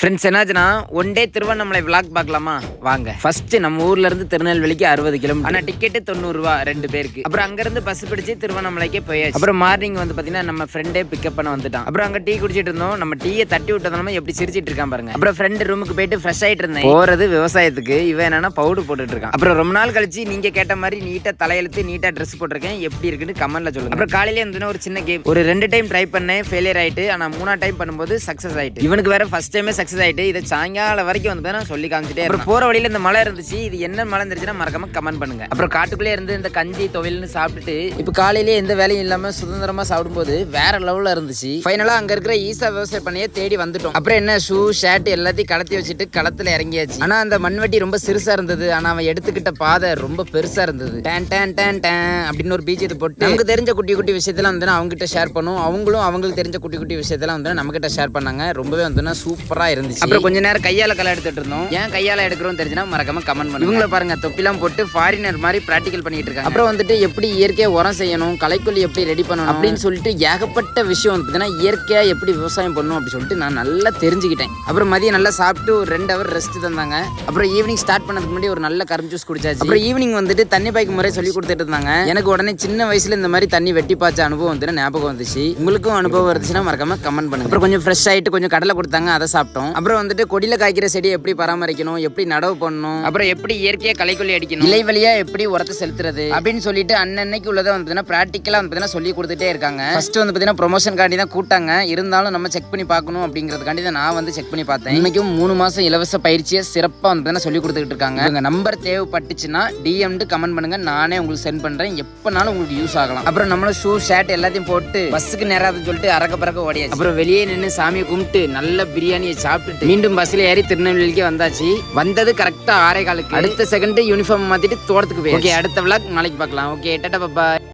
Friends என்னாச்சுன்னா one day Tiruvannamalai vlog பார்க்கலாமா வாங்க. ஃபர்ஸ்ட் நம்ம ஊர்ல இருந்து திருநெல்வேலிக்கு 60 கிலோமீட்டர். ஆனா டிக்கெட் 90 ரூபா 2 பேருக்கு. அப்புறம் அங்க இருந்து பஸ் பிடிச்சு திருவண்ணாமலைக்கே போயாச்சு. அப்புறம் மார்னிங் வந்து பாத்தீங்கன்னா நம்ம ஃப்ரெண்டே பிக்கப் பண்ண வந்துட்டான். அப்புறம் அங்க டீ குடிச்சிட்டு இருந்தோம். நம்ம டீயை தட்டி விட்டதுனால எப்படி சிரிச்சிட்டு இருக்கான் பாருங்க. அப்புறம் ஃப்ரெண்டு ரூமுக்கு போயிட்டு ஃப்ரெஷ் ஆயிட்டு இருந்தேன். போறது விவசாயத்துக்கு, இவன் என்னன்னா பவுடர் போட்டுட்டு இருக்கான். அப்புறம் ரொம்ப நாள் கழிச்சு நீங்க கேட்ட மாதிரி நீட்டா தலையெழுத்து நீட்டா ட்ரெஸ் போட்டிருக்கேன். எப்படி இருக்குன்னு கமெண்ட்ல சொல்லுங்க. அப்புறம் காலையில வந்து ஒரு சின்ன கேம் ஒரு 2 டைம் ட்ரை பண்ணேன், ஃபெயிலியர் ஆயிட்டு. ஆனா 3ஆவது டைம் பண்ணும்போது சக்சஸ் ஆயிட்டு. இவனுக்கு வேற ஃபர்ஸ்ட் டைமே சக்சஸ் ஆயிட்டு. இதை சாயங்காலம் வரைக்கும் வந்து நான் சொல்லி காமிச்சிட்டே. அப்புறம் போற வழியில இந்த மலை இருந்துச்சு. இது என்ன மலை இருந்துச்சுன்னா மறக்காம கமெண்ட் பண்ணுங்க. அப்புறம் காட்டுக்குள்ளே இருந்து இந்த கஞ்சி துவையல்னு சாப்பிட்டுட்டு இப்ப காலையிலேயே எந்த வேலையும் இல்லாம சுதந்திரமா சாப்பிடும்போது வேற லெவல்ல இருந்துச்சு. ஃபைனலா அங்க இருக்கிற ஈசா விவசாய பண்ணையை தேடி வந்துட்டோம். அப்புறம் என்ன ஷூ ஷர்ட் எல்லாத்தையும் கலத்தி வச்சுட்டு களத்துல இறங்கியாச்சு. ஆனா அந்த மண்வெட்டி ரொம்ப சிறுசா இருந்தது. ஆனா அவன் எடுத்துக்கிட்ட பாதை ரொம்ப பெருசா இருந்தது. டேன் டேன் டேன் டேன் அப்படின்னு ஒரு பீச்சத்தை போட்டு நமக்கு தெரிஞ்ச குட்டி குட்டி விஷயத்தெல்லாம் வந்து அவங்க கிட்ட ஷேர் பண்ணும். அவங்களும் அவங்களுக்கு தெரிஞ்ச குட்டி குட்டி விஷயத்தெல்லாம் வந்து நம்ம கிட்ட ஷேர் பண்ணாங்க. ரொம்பவே வந்து சூப்பரா இருந்துச்சு. அப்புறம் கொஞ்ச நேரம் கையால களை எடுத்துட்டு இருந்தோம். ஏன் கையால எடுக்கிறோம் தெரிஞ்சுன்னா மறக்காம கமெண்ட் பண்ணுங்க. இவங்களை பாருங்க தொப்பிலாம் போட்டு ஃபாரினர் மாதிரி பிராக்டிகல் பண்ணிட்டு இருக்காங்க. அப்புறம் வந்துட்டு எப்படி இயற்கையா உரம் செய்யணும், களைக்கொல்லி எப்படி ரெடி பண்ணணும் அப்படின்னு சொல்லிட்டு ஏகப்பட்ட விஷயம் வந்து பார்த்தீங்கன்னா இயற்கையா எப்படி விவசாயம் பண்ணணும் அப்படின்னு சொல்லிட்டு நான் நல்லா தெரிஞ்சுக்கிட்டேன். அப்புறம் மதியம் நல்லா சாப்பிட்டு ஒரு 2 ஹவர் ரெஸ்ட் தந்தாங்க. அப்புறம் ஈவினிங் ஸ்டார்ட் பண்ணதுக்கு முன்னாடி ஒரு நல்ல கரும்பு ஜூஸ் குடிச்சாச்சு. அப்புறம் ஈவினிங் வந்துட்டு தண்ணி பாய்க்கும் முறை சொல்லி கொடுத்துட்டு இருந்தாங்க. எனக்கு உடனே சின்ன வயசுல இந்த மாதிரி தண்ணி வெட்டி பாய்ச்ச அனுபவம் வந்து ஞாபகம் வந்துச்சு. உங்களுக்கும் அனுபவம் இருந்துச்சுன்னா மறக்காம கமெண்ட் பண்ணுங்க. அப்புறம் கொஞ்சம் ஃப்ரெஷ் ஆயிட்டு கொஞ்சம் கடலை கொடுத்தாங்க, அதை சாப்பிட்டோம். அப்புறம் வந்துட்டு கொடியில காய்க்கிற செடி எப்படி பராமரிக்கணும், எப்படி நடவு பண்ணணும், அப்புறம் எப்படி இயற்கையா களைக்கொல்லி அடிக்கணும், இலை வழியா எப்படி உரத்தை செலுத்துறது அப்படின்னு சொல்லிட்டு அன்னன்னைக்கு உள்ளதை வந்து பிராக்டிக்கலா வந்து சொல்லி கொடுத்துட்டே இருக்காங்க. ஃபர்ஸ்ட் வந்து பாத்தீங்கன்னா ப்ரொமோஷன் காண்டி தான் கூட்டாங்க. இருந்தாலும் நம்ம செக் பண்ணி பார்க்கணும் அப்படிங்கிறதுக்காண்டி தான் நான் வந்து செக் பண்ணி பார்த்தேன். இன்னைக்கும் 3 மாசம் இலவச பயிற்சியை சிறப்பா வந்து சொல்லி கொடுத்துட்டு இருக்காங்க. உங்க நம்பர் தேவைப்பட்டுச்சுன்னா டிஎம்டு கமெண்ட் பண்ணுங்க, நானே உங்களுக்கு சென்ட் பண்றேன். எப்பனாலும் உங்களுக்கு யூஸ் ஆகலாம். அப்புறம் நம்மளும் ஷூ ஷர்ட் எல்லாத்தையும் போட்டு பஸ்ஸுக்கு நேராதுன்னு சொல்லிட்டு அரக்க பறக்க ஓடியாச்சு. அப்புறம் வெளியே நின்று சாமியை கும்பிட்டு நல்ல பிரியாணியை சாப்பிட்டு மீண்டும் பஸ்ல ஏறி திருநெல்வேலிக்கு வந்தாச்சு. வந்தது கரெக்டா 6:15. அடுத்த செகண்ட் யூனிஃபார்ம் மாத்திட்டு தோட்டத்துக்கு போய். ஓகே, அடுத்த விளாக் நாளைக்கு பார்க்கலாம். ஓகே, டாடா பாய்.